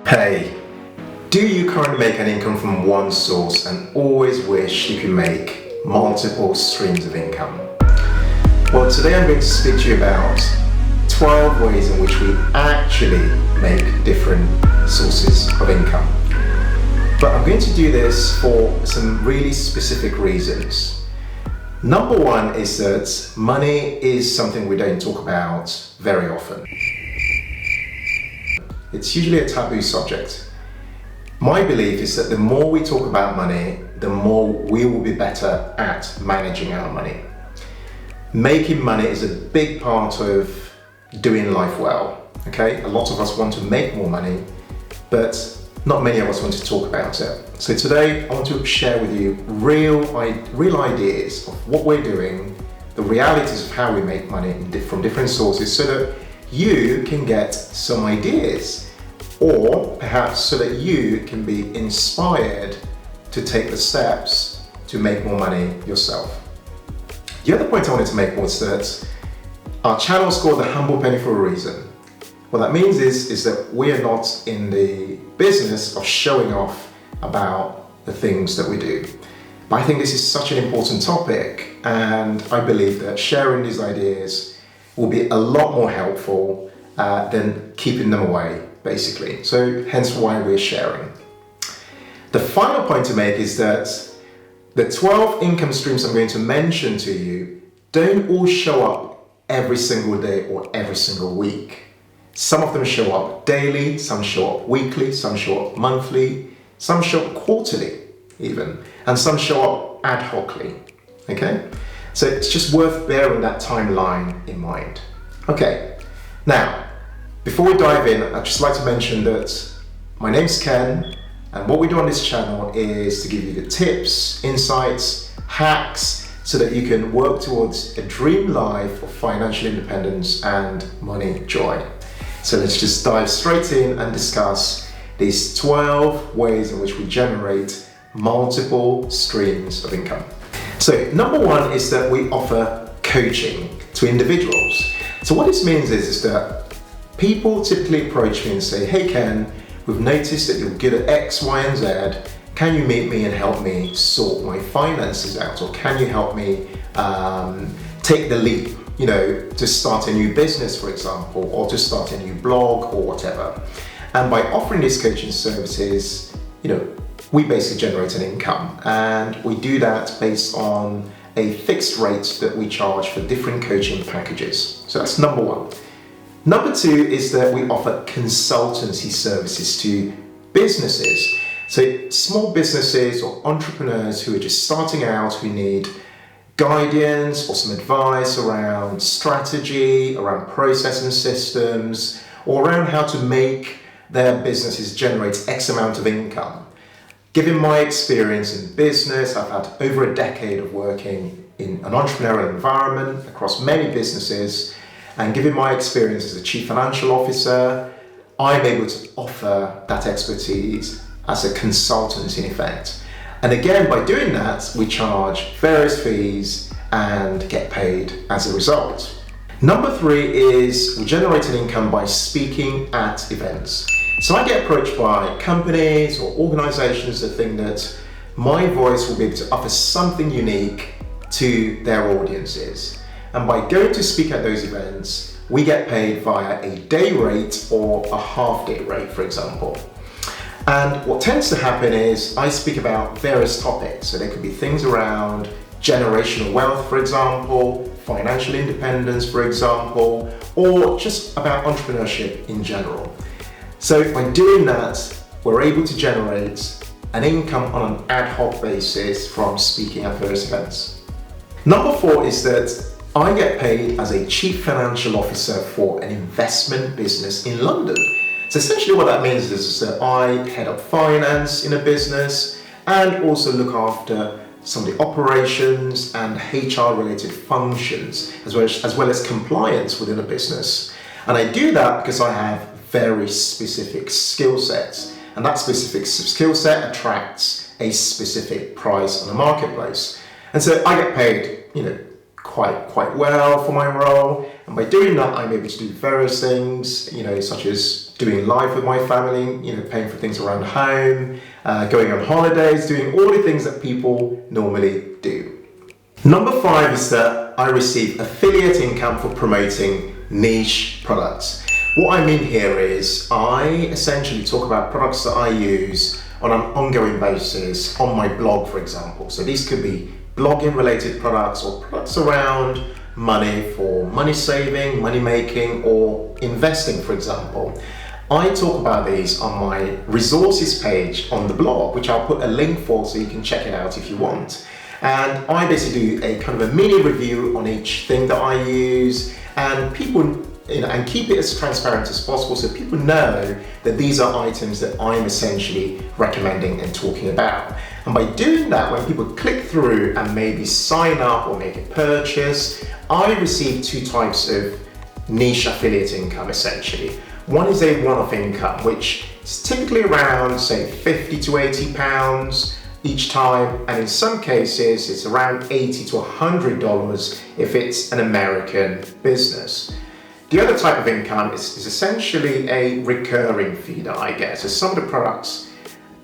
Hey, do you currently make an income from one source and always wish you could make multiple streams of income? Well, today I'm going to speak to you about 12 ways in which we actually make different sources of income. But I'm going to do this for some really specific reasons. Number one is that money is something we don't talk about very often. It's usually a taboo subject. My belief is that the more we talk about money, the more we will be better at managing our money. Making money is a big part of doing life well, okay? A lot of us want to make more money, but not many of us want to talk about it. So today I want to share with you real ideas of what we're doing, the realities of how we make money from different sources, so that you can get some ideas, or perhaps so that you can be inspired to take the steps to make more money yourself. The other point I wanted to make was that our channel is called The Humble Penny for a reason. What that means is that we are not in the business of showing off about the things that we do. But I think this is such an important topic, and I believe that sharing these ideas will be a lot more helpful than keeping them away, basically. So hence why we're sharing. The final point to make is that the 12 income streams I'm going to mention to you don't all show up every single day or every single week. Some of them show up daily, some show up weekly, some show up monthly, some show up quarterly even, and some show up ad hocly, okay? So it's just worth bearing that timeline in mind. Okay, now, before we dive in, I'd just like to mention that my name's Ken, and what we do on this channel is to give you the tips, insights, hacks, so that you can work towards a dream life of financial independence and money joy. So let's just dive straight in and discuss these 12 ways in which we generate multiple streams of income. So number one is that we offer coaching to individuals. So what this means is that people typically approach me and say, hey Ken, we've noticed that you're good at X, Y, and Z. Can you meet me and help me sort my finances out? Or can you help me take the leap, to start a new business, for example, or to start a new blog or whatever. And by offering these coaching services, we basically generate an income, and we do that based on a fixed rate that we charge for different coaching packages. So that's number one. Number two is that we offer consultancy services to businesses. So small businesses or entrepreneurs who are just starting out, who need guidance or some advice around strategy, around process and systems, or around how to make their businesses generate X amount of income. Given my experience in business, I've had over a decade of working in an entrepreneurial environment across many businesses, and given my experience as a chief financial officer, I'm able to offer that expertise as a consultant in effect. And again, by doing that, we charge various fees and get paid as a result. Number three is we generate an income by speaking at events. So I get approached by companies or organizations that think that my voice will be able to offer something unique to their audiences. And by going to speak at those events, we get paid via a day rate or a half-day rate, for example. And what tends to happen is I speak about various topics. So there could be things around generational wealth, for example, financial independence, for example, or just about entrepreneurship in general. So by doing that, we're able to generate an income on an ad hoc basis from speaking at various events. Number four is that I get paid as a chief financial officer for an investment business in London. So essentially what that means is that I head up finance in a business and also look after some of the operations and HR related functions, as well as compliance within a business. And I do that because I have very specific skill sets, and that specific skill set attracts a specific price on the marketplace. And so I get paid, quite well for my role, and by doing that I'm able to do various things, such as doing life with my family, paying for things around home, going on holidays, doing all the things that people normally do. Number 5 is that I receive affiliate income for promoting niche products. What I mean here is I essentially talk about products that I use on an ongoing basis on my blog, for example. So these could be blogging related products or products around money, for money saving, money making, or investing, for example. I talk about these on my resources page on the blog, which I'll put a link for so you can check it out if you want. And I basically do a kind of a mini review on each thing that I use, and people, and keep it as transparent as possible so people know that these are items that I'm essentially recommending and talking about. And by doing that, when people click through and maybe sign up or make a purchase, I receive 2 types of niche affiliate income essentially. One is a one-off income, which is typically around, say, £50 to £80 each time, and in some cases it's around $80 to $100 if it's an American business. The other type of income is essentially a recurring fee that I get. So some of the products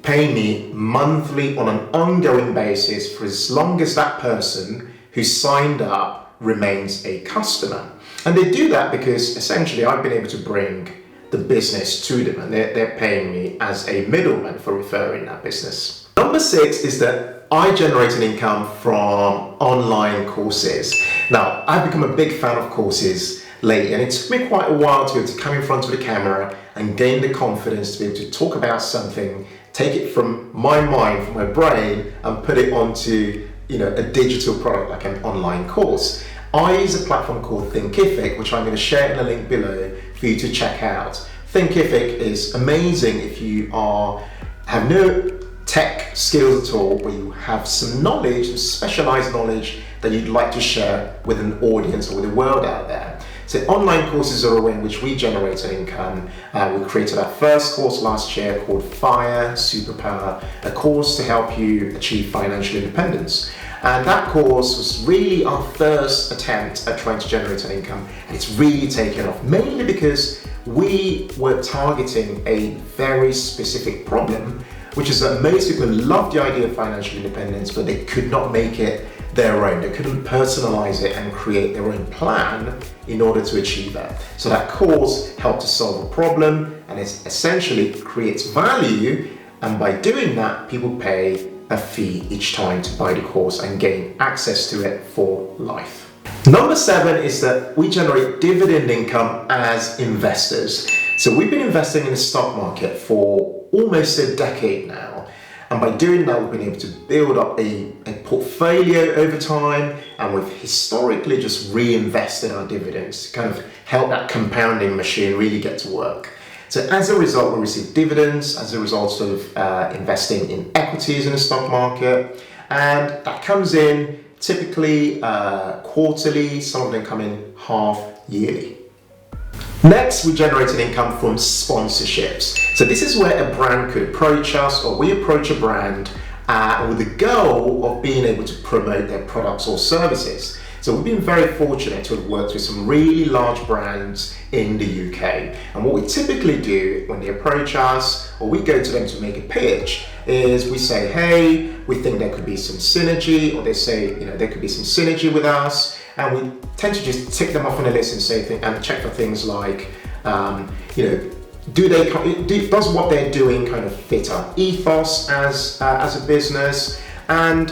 pay me monthly on an ongoing basis for as long as that person who signed up remains a customer. And they do that because essentially I've been able to bring the business to them, and they're paying me as a middleman for referring that business. Number 6 is that I generate an income from online courses. Now, I've become a big fan of courses lately, and it took me quite a while to be able to come in front of the camera and gain the confidence to be able to talk about something, take it from my mind, from my brain, and put it onto a digital product like an online course. I use a platform called Thinkific, which I'm going to share in the link below for you to check out. Thinkific is amazing if you have no tech skills at all, but you have some knowledge, some specialized knowledge that you'd like to share with an audience or with the world out there. So online courses are a way in which we generate an income. We created our first course last year called Fire Superpower, a course to help you achieve financial independence. And that course was really our first attempt at trying to generate an income, and it's really taken off, mainly because we were targeting a very specific problem, which is that most people love the idea of financial independence, but they could not make it their own. They couldn't personalize it and create their own plan in order to achieve that. So that course helped to solve a problem, and it essentially creates value, and by doing that, people pay a fee each time to buy the course and gain access to it for life. Number 7 is that we generate dividend income as investors. So we've been investing in the stock market for almost a decade now, and by doing that we've been able to build up a portfolio over time, and we've historically just reinvested our dividends to kind of help that compounding machine really get to work. So as a result, we receive dividends as a result of investing in equities in the stock market, and that comes in typically quarterly, some of them come in half yearly. Next, we generate an income from sponsorships. So this is where a brand could approach us, or we approach a brand with the goal of being able to promote their products or services. So we've been very fortunate to have worked with some really large brands in the UK. And what we typically do when they approach us, or we go to them to make a pitch, is we say, hey, we think there could be some synergy, or they say, there could be some synergy with us. And we tend to just tick them off on a list and say, and check for things like, does what they're doing kind of fit our ethos as a business? And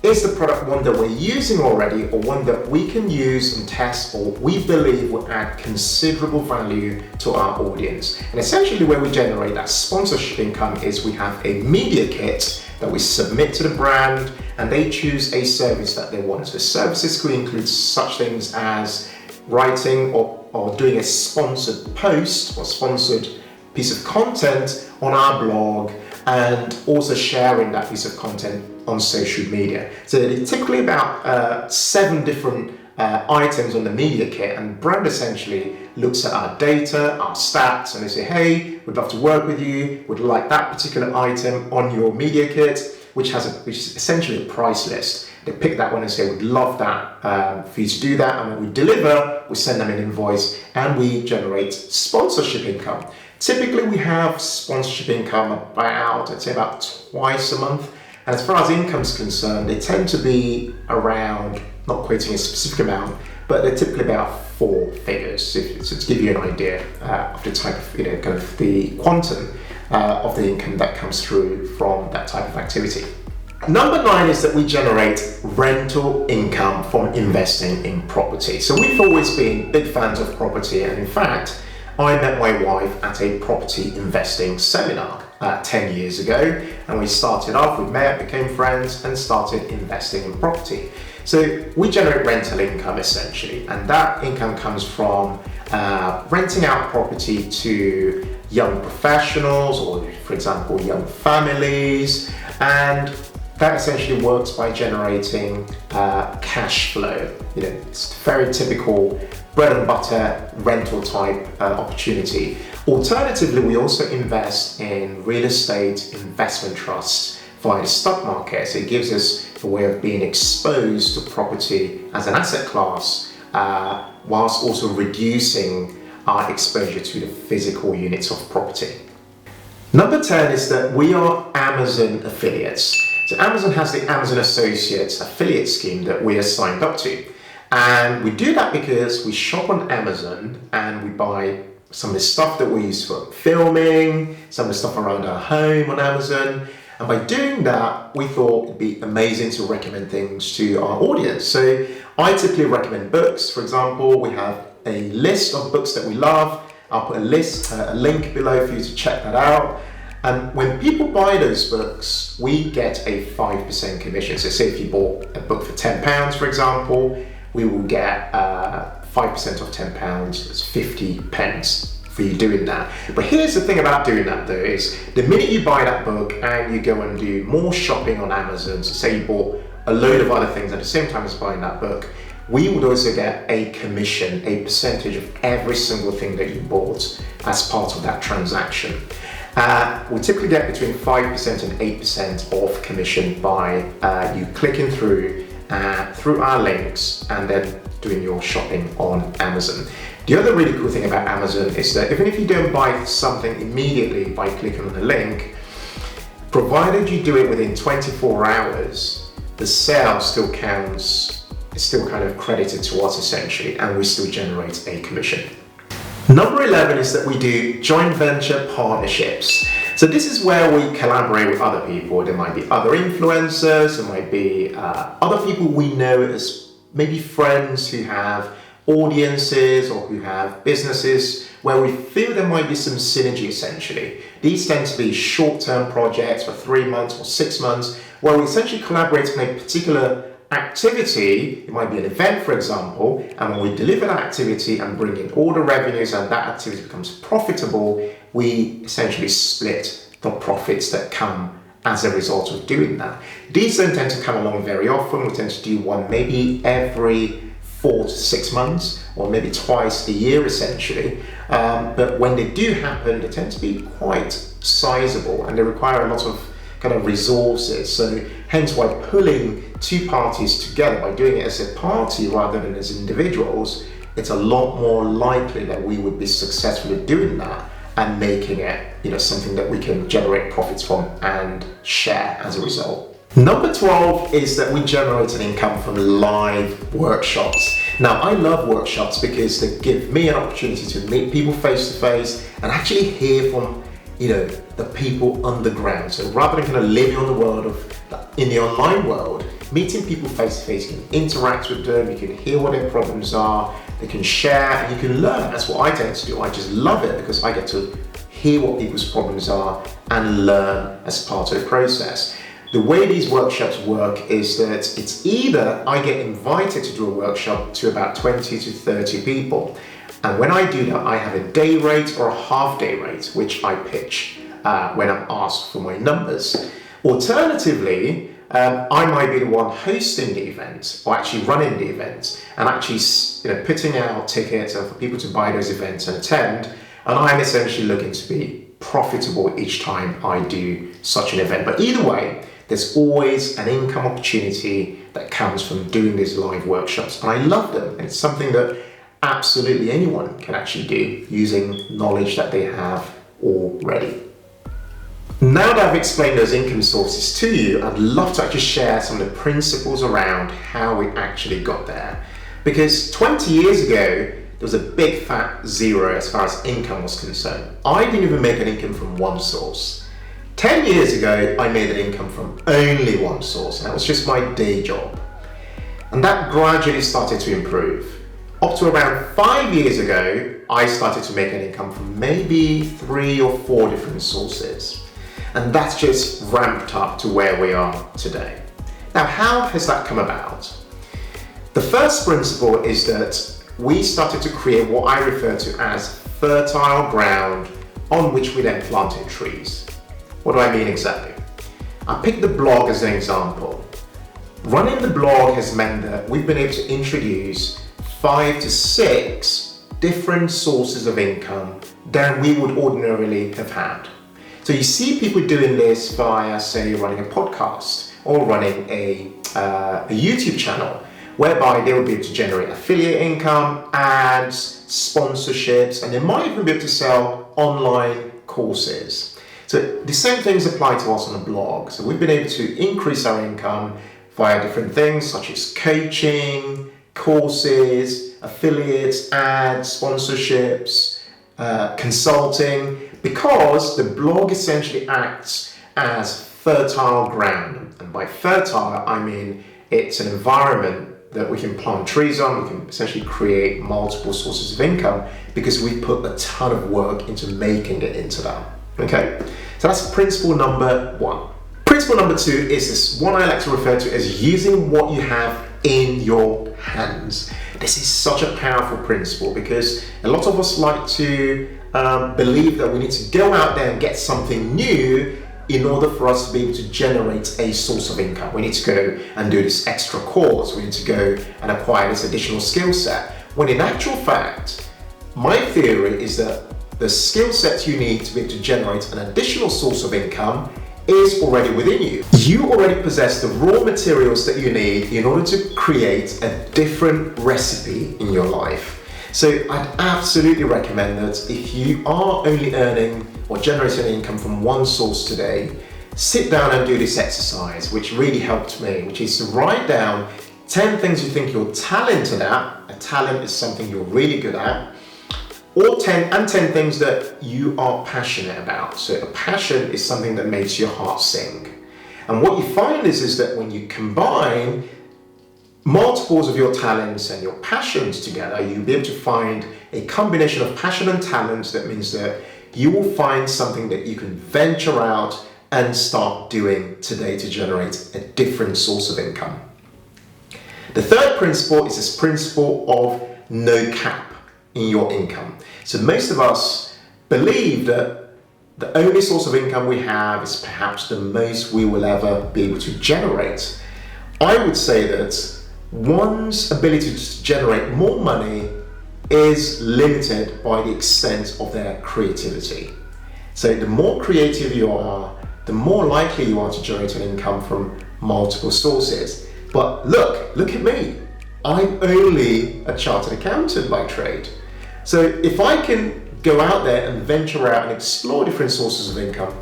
is the product one that we're using already, or one that we can use and test, or we believe will add considerable value to our audience? And essentially where we generate that sponsorship income is we have a media kit that we submit to the brand, and they choose a service that they want. So services could include such things as writing or doing a sponsored post or sponsored piece of content on our blog, and also sharing that piece of content on social media. So it's typically about 7 different items on the media kit, and brand essentially looks at our data, our stats, and they say, hey, we'd love to work with you, would like that particular item on your media kit, which is essentially a price list. They pick that one and say, we'd love that for you to do that. And when we deliver, we send them an invoice and we generate sponsorship income. Typically, we have sponsorship income I'd say about twice a month. And as far as income's concerned, they tend to be around, not quoting a specific amount, but they're typically about 4 figures. So to give you an idea of the type of, kind of the quantum of the income that comes through from that type of activity. Number 9 is that we generate rental income from investing in property. So we've always been big fans of property, and in fact, I met my wife at a property investing seminar 10 years ago, and we started off, we met, became friends, and started investing in property. So we generate rental income essentially, and that income comes from renting out property to young professionals or, for example, young families, and that essentially works by generating cash flow. It's very typical bread and butter rental type opportunity. Alternatively, we also invest in real estate investment trusts via the stock market. So it gives us a way of being exposed to property as an asset class, whilst also reducing our exposure to the physical units of property. Number 10 is that we are Amazon affiliates. So Amazon has the Amazon Associates affiliate scheme that we are signed up to. And we do that because we shop on Amazon and we buy some of the stuff that we use for filming, some of the stuff around our home on Amazon. And by doing that, we thought it'd be amazing to recommend things to our audience. So I typically recommend books. For example, we have a list of books that we love. I'll put a link below for you to check that out. And when people buy those books, we get a 5% commission. So say if you bought a book for £10, for example, we will get 5% of £10, that's 50 pence for you doing that. But here's the thing about doing that though, is the minute you buy that book and you go and do more shopping on Amazon, so say you bought a load of other things at the same time as buying that book, we would also get a commission, a percentage of every single thing that you bought as part of that transaction. We typically get between 5% and 8% of commission by you clicking through our links and then doing your shopping on Amazon. The other really cool thing about Amazon is that even if you don't buy something immediately by clicking on the link, provided you do it within 24 hours, the sale still counts, it's still kind of credited to us essentially, and we still generate a commission. Number 11 is that we do joint venture partnerships. So this is where we collaborate with other people. There might be other influencers, there might be other people we know as maybe friends who have audiences or who have businesses where we feel there might be some synergy essentially. These tend to be short-term projects for 3 months or 6 months where we essentially collaborate on a particular activity. It might be an event, for example, and when we deliver that activity and bring in all the revenues and that activity becomes profitable, we essentially split the profits that come as a result of doing that. These don't tend to come along very often. We tend to do one maybe every 4 to 6 months or maybe twice a year essentially. But when they do happen, they tend to be quite sizable and they require a lot of kind of resources. So hence why pulling 2 parties together by doing it as a party rather than as individuals, it's a lot more likely that we would be successful at doing that and making it, something that we can generate profits from and share as a result. Number 12 is that we generate an income from live workshops. Now, I love workshops because they give me an opportunity to meet people face to face and actually hear from, the people on the ground. So rather than kind of living on the world in the online world, meeting people face to face, you can interact with them, you can hear what their problems are, they can share, and you can learn. That's what I tend to do. I just love it because I get to hear what people's problems are and learn as part of the process. The way these workshops work is that it's either I get invited to do a workshop to about 20 to 30 people. And when I do that, I have a day rate or a half day rate, which I pitch when I'm asked for my numbers. Alternatively, I might be the one hosting the event or actually running the event and actually putting out tickets for people to buy those events and attend. And I'm essentially looking to be profitable each time I do such an event. But either way, there's always an income opportunity that comes from doing these live workshops. And I love them. It's something that absolutely anyone can actually do using knowledge that they have already. Now that I've explained those income sources to you, I'd love to actually share some of the principles around how we actually got there. Because 20 years ago, there was a big fat zero as far as income was concerned. I didn't even make an income from one source. 10 years ago, I made an income from only one source, and that was just my day job. And that gradually started to improve. Up to around 5 years ago, I started to make an income from maybe 3 or 4 different sources. And that's just ramped up to where we are today. Now, how has that come about? The first principle is that we started to create what I refer to as fertile ground on which we then planted trees. What do I mean exactly? I picked the blog as an example. Running the blog has meant that we've been able to introduce 5 to 6 different sources of income than we would ordinarily have had. So you see people doing this via, say, running a podcast or running a YouTube channel, whereby they will be able to generate affiliate income, ads, sponsorships, and they might even be able to sell online courses. So the same things apply to us on the blog. So we've been able to increase our income via different things such as coaching, courses, affiliates, ads, sponsorships, consulting, because the blog essentially acts as fertile ground. And by fertile, I mean it's an environment that we can plant trees on, we can essentially create multiple sources of income because we put a ton of work into making it into that. Okay, so that's principle number 1. Principle number 2 is this one I like to refer to as using what you have in your hands. This is such a powerful principle because a lot of us like to believe that we need to go out there and get something new in order for us to be able to generate a source of income. We need to go and do this extra course. We need to go and acquire this additional skill set. When in actual fact, my theory is that the skill set you need to be able to generate an additional source of income is already within you. You already possess the raw materials that you need in order to create a different recipe in your life. So I'd absolutely recommend that if you are only earning or generating income from one source today, sit down and do this exercise, which really helped me, which is to write down 10 things you think you're talented at. A talent is something you're really good at. Or 10 things that you are passionate about. So a passion is something that makes your heart sing. And what you find is that when you combine multiples of your talents and your passions together, you'll be able to find a combination of passion and talents. That means that you will find something that you can venture out and start doing today to generate a different source of income. The third principle is this principle of no cap in your income. So most of us believe that the only source of income we have is perhaps the most we will ever be able to generate. I would say that one's ability to generate more money is limited by the extent of their creativity. So the more creative you are, the more likely you are to generate an income from multiple sources. But look at me. I'm only a chartered accountant by trade. So if I can go out there and venture out and explore different sources of income,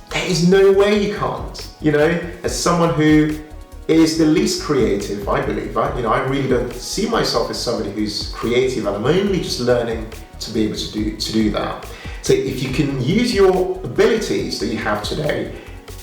there is no way you can't. You know, as someone who is the least creative, I believe, I really don't see myself as somebody who's creative, and I'm only just learning to be able to do that. So if you can use your abilities that you have today,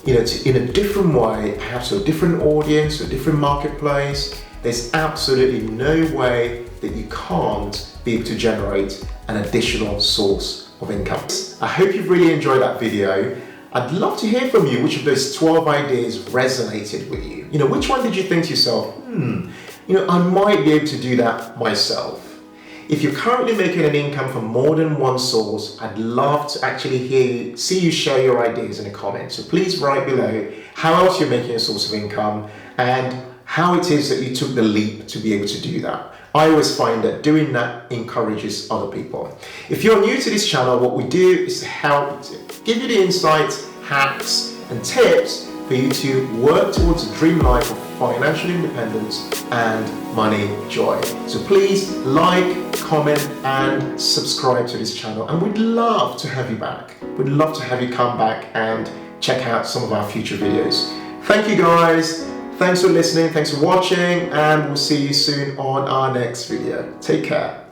in a different way, perhaps to a different audience, or a different marketplace, there's absolutely no way that you can't be able to generate an additional source of income. I hope you've really enjoyed that video. I'd love to hear from you which of those 12 ideas resonated with you. Which one did you think to yourself, I might be able to do that myself. If you're currently making an income from more than one source, I'd love to actually see you share your ideas in the comments. So please write below how else you're making a source of income and how it is that you took the leap to be able to do that. I always find that doing that encourages other people. If you're new to this channel, what we do is to help to give you the insights, hacks, and tips for you to work towards a dream life of financial independence and money joy. So please like, comment and subscribe to this channel, and we'd love to have you back. We'd love to have you come back and check out some of our future videos. Thank you guys, thanks for listening, thanks for watching, and we'll see you soon on our next video. Take care.